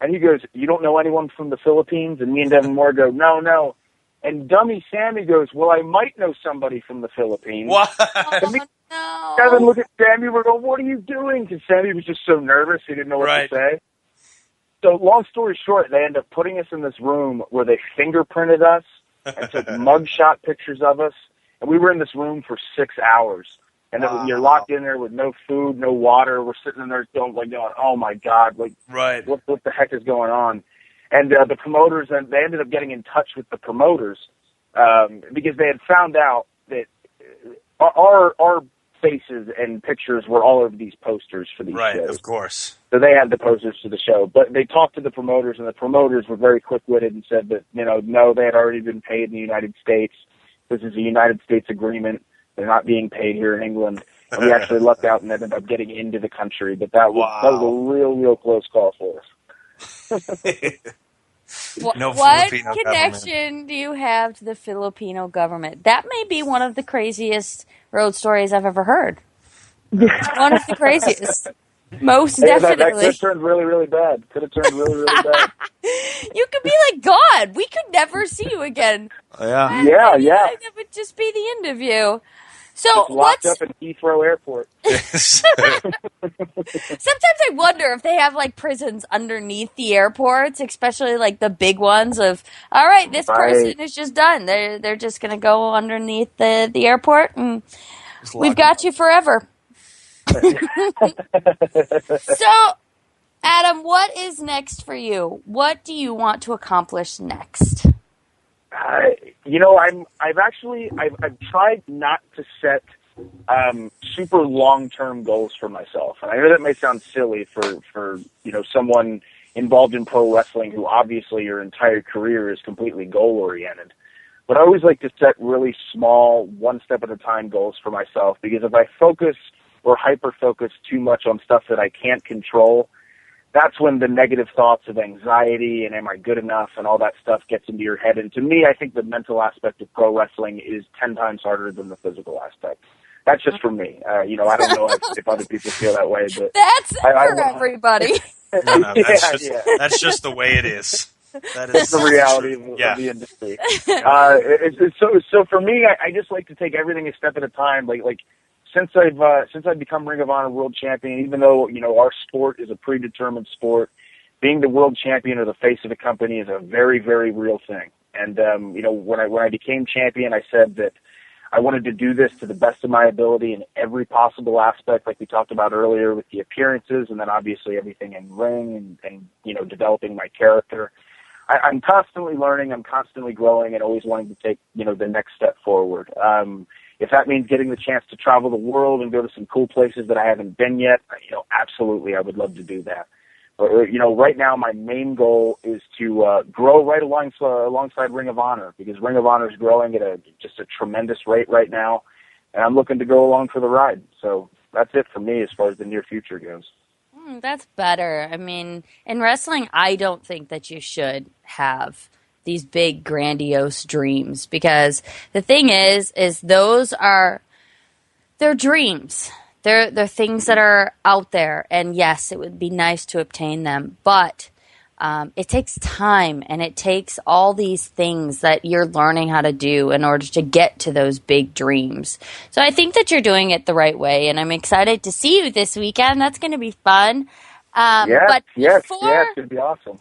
And he goes, you don't know anyone from the Philippines? And me and Devin Moore go, no. And dummy Sammy goes, well, I might know somebody from the Philippines. What? And me, No. Devin look at Sammy, we're going, what are you doing? Because Sammy was just so nervous, he didn't know what to say. So long story short, they end up putting us in this room where they fingerprinted us and took mugshot pictures of us. And we were in this room for 6 hours. And then you're locked in there with no food, no water. We're sitting in there going, oh, my God, like, what the heck is going on? And the promoters, and they ended up getting in touch with the promoters because they had found out that our faces and pictures were all over these posters for these shows. Right, of course. So they had the posters for the show. But they talked to the promoters, and the promoters were very quick-witted and said that, no, they had already been paid in the United States. This is a United States agreement. They're not being paid here in England. And we actually lucked out and ended up getting into the country. But that was a real, real close call for us. What connection do you have to the Filipino government? That may be one of the craziest road stories I've ever heard. One of the craziest. Most definitely. That could have turned really, really bad. Could have turned really, really bad. You could be like, God, we could never see you again. Yeah. That would just be the end of you. So locked up in Heathrow Airport. Sometimes I wonder if they have like prisons underneath the airports, especially like the big ones of, all right, this person is just done. They're just going to go underneath the airport and we've got you forever. So, Adam, what is next for you? What do you want to accomplish next? I've tried not to set super long-term goals for myself. And I know that may sound silly for someone involved in pro wrestling who obviously your entire career is completely goal-oriented. But I always like to set really small, one-step-at-a-time goals for myself, because if I focus or hyper-focus too much on stuff that I can't control, that's when the negative thoughts of anxiety and am I good enough and all that stuff gets into your head. And to me, I think the mental aspect of pro wrestling is 10 times harder than the physical aspect. That's just for me. I don't know if other people feel that way. But that's for everybody. No, that's just the way it is. That is the reality of the industry. So for me, I just like to take everything a step at a time. Like since I've become Ring of Honor World Champion, even though our sport is a predetermined sport, being the world champion or the face of the company is a very, very real thing. And when I became champion, I said that I wanted to do this to the best of my ability in every possible aspect, like we talked about earlier with the appearances, and then obviously everything in ring and developing my character. I'm constantly learning, I'm constantly growing, and always wanting to take the next step forward. If that means getting the chance to travel the world and go to some cool places that I haven't been yet, absolutely, I would love to do that. But right now my main goal is to grow right alongside Ring of Honor, because Ring of Honor is growing at just a tremendous rate right now, and I'm looking to go along for the ride. So that's it for me as far as the near future goes. That's better. I mean, in wrestling, I don't think that you should have these big, grandiose dreams, because the thing is they're dreams. They're things that are out there, and yes, it would be nice to obtain them, but it takes time, and it takes all these things that you're learning how to do in order to get to those big dreams. So I think that you're doing it the right way, and I'm excited to see you this weekend. That's going to be fun. Yes, it's going to be awesome.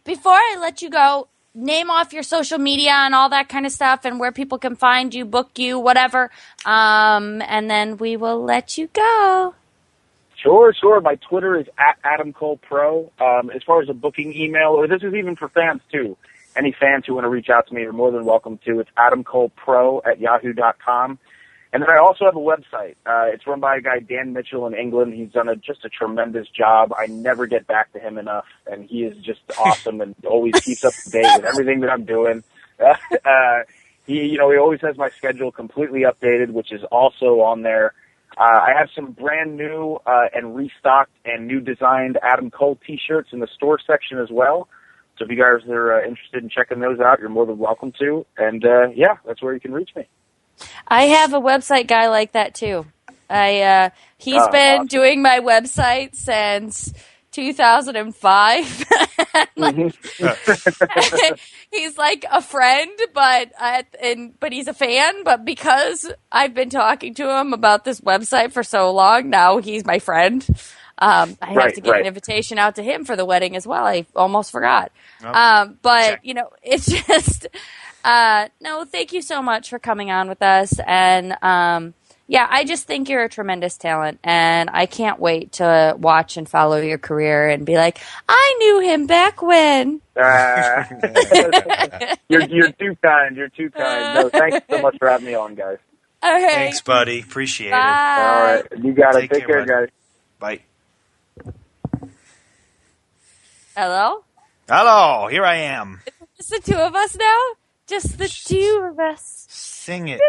Before I let you go, name off your social media and all that kind of stuff, and where people can find you, book you, whatever, and then we will let you go. Sure. My Twitter is @AdamColePro. As far as a booking email, or this is even for fans too, any fans who want to reach out to me are more than welcome to. It's AdamColePro@yahoo.com. And then I also have a website. It's run by a guy, Dan Mitchell, in England. He's done just a tremendous job. I never get back to him enough, and he is just awesome and always keeps up to date with everything that I'm doing. He always has my schedule completely updated, which is also on there. I have some brand new and restocked and new designed Adam Cole T-shirts in the store section as well. So if you guys are interested in checking those out, you're more than welcome to. And that's where you can reach me. I have a website guy like that too. He's been awesome. Doing my website since 2005. He's like a friend, but he's a fan. But because I've been talking to him about this website for so long, now he's my friend. I have to get an invitation out to him for the wedding as well. I almost forgot. It's just no. Thank you so much for coming on with us, and I just think you're a tremendous talent, and I can't wait to watch and follow your career and be like, I knew him back when. You're too kind. You're too kind. No, thanks so much for having me on, guys. Okay. Thanks, buddy. Appreciate it. All right. You got it. Take care, guys. Bye. Hello? Hello. Here I am. It's the two of us now? Just the two of us. Sing it.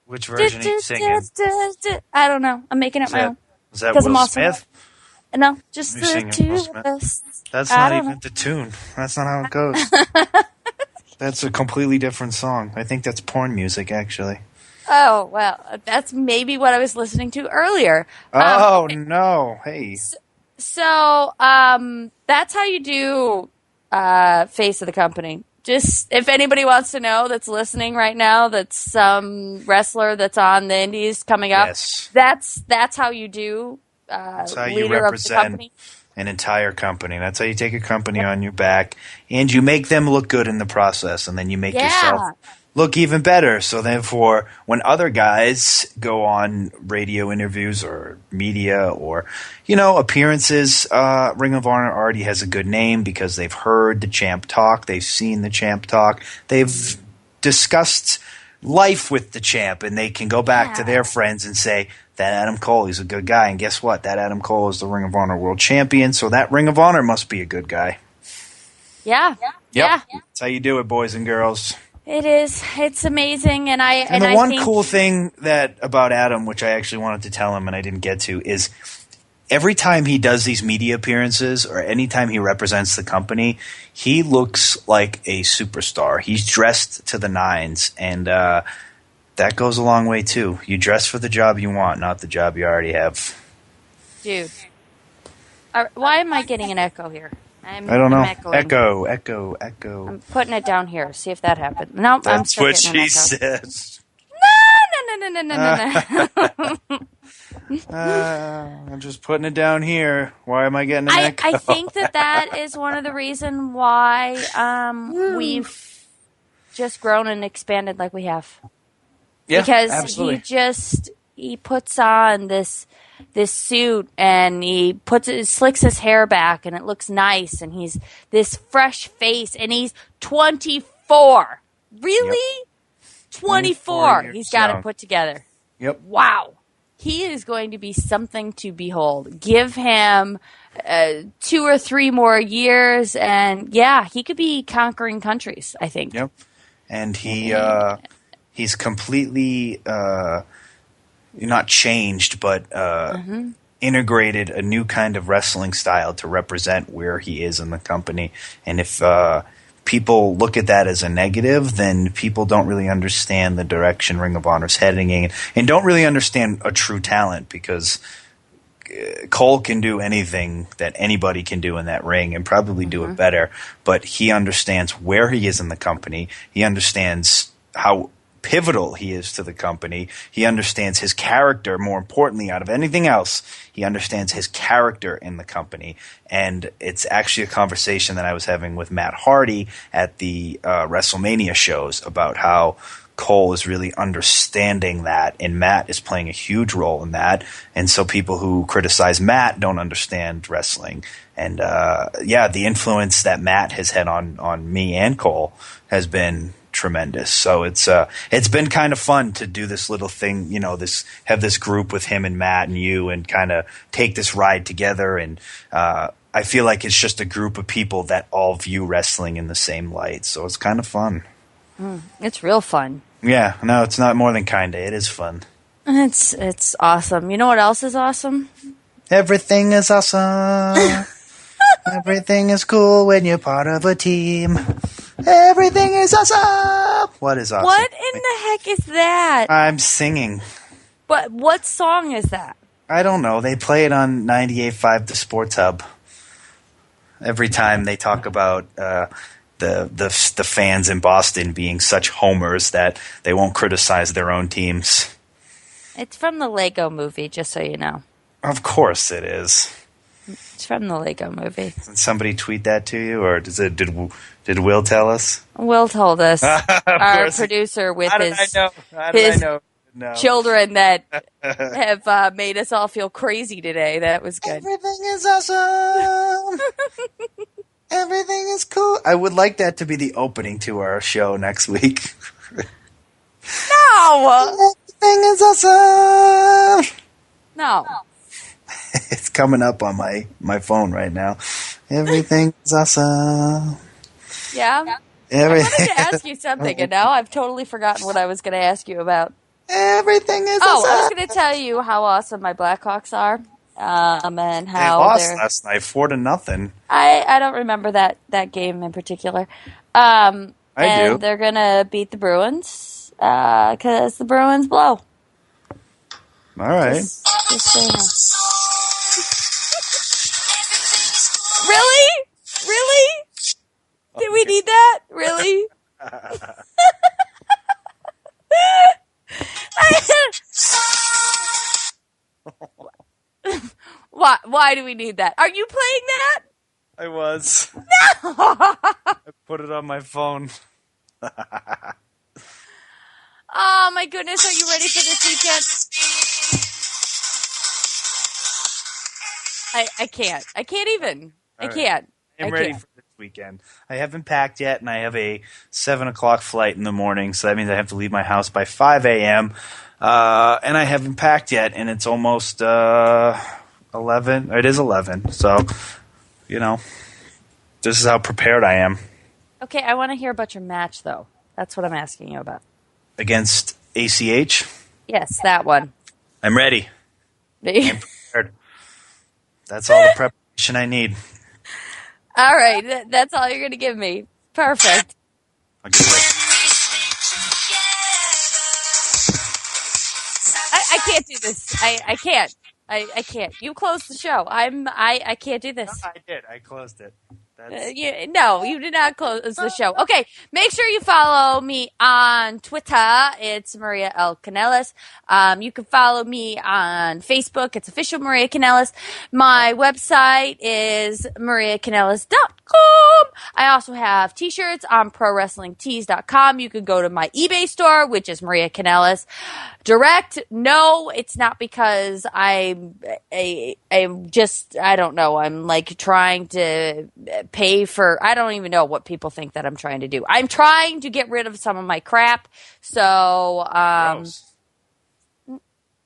Which version are you singing? I don't know. I'm making it my own. Is that Will Smith? No, just the two of us. That's not even the tune. That's not how it goes. That's a completely different song. I think that's porn music, actually. Oh, well, that's maybe what I was listening to earlier. Oh, no. Hey. So, that's how you do Face of the Company. Just, if anybody wants to know that's listening right now, that's some wrestler that's on the indies coming up, that's how you do that's how you represent an entire company. That's how you take a company on your back, and you make them look good in the process, and then you make yourself look even better. So therefore, when other guys go on radio interviews or media or, appearances, Ring of Honor already has a good name because they've heard the champ talk. They've seen the champ talk. They've discussed life with the champ, and they can go back to their friends and say, that Adam Cole, he's a good guy. And guess what? That Adam Cole is the Ring of Honor World Champion, so that Ring of Honor must be a good guy. Yeah. Yep. Yeah. That's how you do it, boys and girls. It is. It's amazing, and the one cool thing about Adam, which I actually wanted to tell him and I didn't get to, is every time he does these media appearances or anytime he represents the company, he looks like a superstar. He's dressed to the nines, and that goes a long way too. You dress for the job you want, not the job you already have. Dude, why am I getting an echo here? I don't know. Echo. I'm putting it down here. See if that happens. No, that's what she says. No. I'm just putting it down here. Why am I getting an echo? I think that is one of the reasons why we've just grown and expanded like we have. Yeah, because absolutely. he puts on this suit and he slicks his hair back and it looks nice and he's this fresh face and he's 24. Really? Yep. 24. He's got it put together. Yep. Wow. He is going to be something to behold. Give him 2 or 3 more years and he could be conquering countries, I think. Yep. And he's completely not changed, but integrated a new kind of wrestling style to represent where he is in the company. And if people look at that as a negative, then people don't really understand the direction Ring of Honor's heading in and don't really understand a true talent, because Cole can do anything that anybody can do in that ring and probably do it better, but he understands where he is in the company. He understands how pivotal he is to the company. He understands his character, more importantly, out of anything else. He understands his character in the company. And it's actually a conversation that I was having with Matt Hardy at the WrestleMania shows about how Cole is really understanding that, and Matt is playing a huge role in that. And so people who criticize Matt don't understand wrestling. And the influence that Matt has had on me and Cole has been tremendous. So it's been kind of fun to do this little thing, have this group with him and Matt and you, and kind of take this ride together. And I feel like it's just a group of people that all view wrestling in the same light. So it's kind of fun. It's real fun. Yeah, no, it's not more than kinda. It is fun. It's awesome. You know what else is awesome? Everything is awesome. Everything is cool when you're part of a team. Everything is awesome. What is awesome? What in the heck is that? I'm singing. But what song is that? I don't know. They play it on 98.5 The Sports Hub. Every time they talk about the fans in Boston being such homers that they won't criticize their own teams. It's from the Lego movie, just so you know. Of course it is. It's from the Lego movie. Did somebody tweet that to you, or did Will tell us? Will told us. Our course. producer with How his did I know? No. children that have made us all feel crazy today. That was good. Everything is awesome. Everything is cool. I would like that to be the opening to our show next week. No! Everything is awesome. No. It's coming up on my phone right now. Everything is awesome. Yeah? Everything. I wanted to ask you something, and now I've totally forgotten what I was going to ask you about. Everything is Oh, awesome. I was going to tell you how awesome my Blackhawks are, and They how lost they're... last night, 4-0. I don't remember that game in particular. I do. They're going to beat the Bruins, because the Bruins blow. All right. Just so you know. Really? Really? Did we need that? Really? Why do we need that? Are you playing that? I was. No! I put it on my phone. Oh my goodness, are you ready for this weekend? I can't. I can't even. I can't. I'm ready for this weekend. I haven't packed yet, and I have a 7 o'clock flight in the morning, so that means I have to leave my house by 5 a.m., and I haven't packed yet, and it's almost 11. It is 11, so, this is how prepared I am. Okay, I want to hear about your match, though. That's what I'm asking you about. Against ACH? Yes, that one. I'm ready. I'm prepared. That's all the preparation I need. All right, that's all you're going to give me. Perfect. I'll give it. I can't do this. I can't. I can't. You closed the show. I can't do this. No, I did. I closed it. No, you did not close the show. Okay, make sure you follow me on Twitter. It's Maria L. Kanellis. You can follow me on Facebook. It's official Maria Kanellis. My website is mariakanellis.com. I also have t-shirts on prowrestlingtees.com. You can go to my eBay store, which is Maria Kanellis. Direct, no, it's not because I'm just, I don't know. I'm like trying to pay for, I don't even know what people think that I'm trying to do. I'm trying to get rid of some of my crap. So,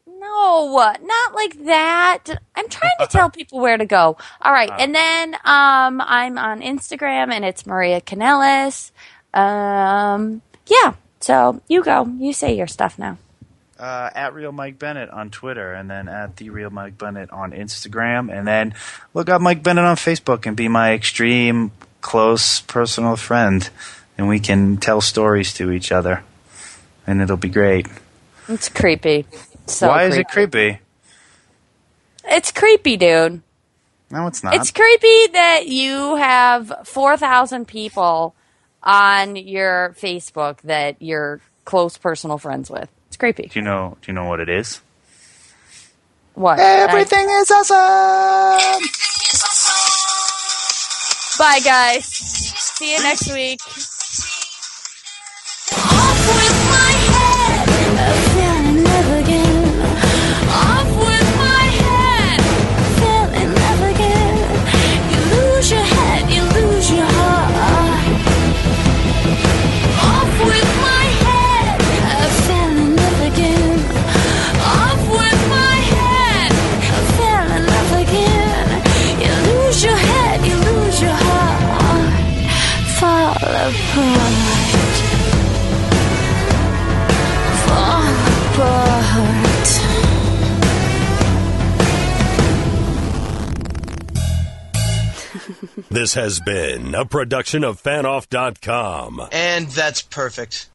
no, not like that. I'm trying to tell people where to go. All right. And then, I'm on Instagram and it's Maria Kanellis. Yeah. So you go, you say your stuff now. At Real Mike Bennett on Twitter, and then at The Real Mike Bennett on Instagram, and then look up Mike Bennett on Facebook and be my extreme close personal friend, and we can tell stories to each other, and it'll be great. It's creepy. Why is it creepy? It's creepy, dude. No, it's not. It's creepy that you have 4,000 people on your Facebook that you're close personal friends with. It's creepy. Do you know what it is? What? Everything is awesome! Bye, guys. See you next week. Off with my head, fell in love again. Off with my head, fell in love again. You lose your head, you lose your heart. Off with This has been a production of fanoff.com. And that's perfect.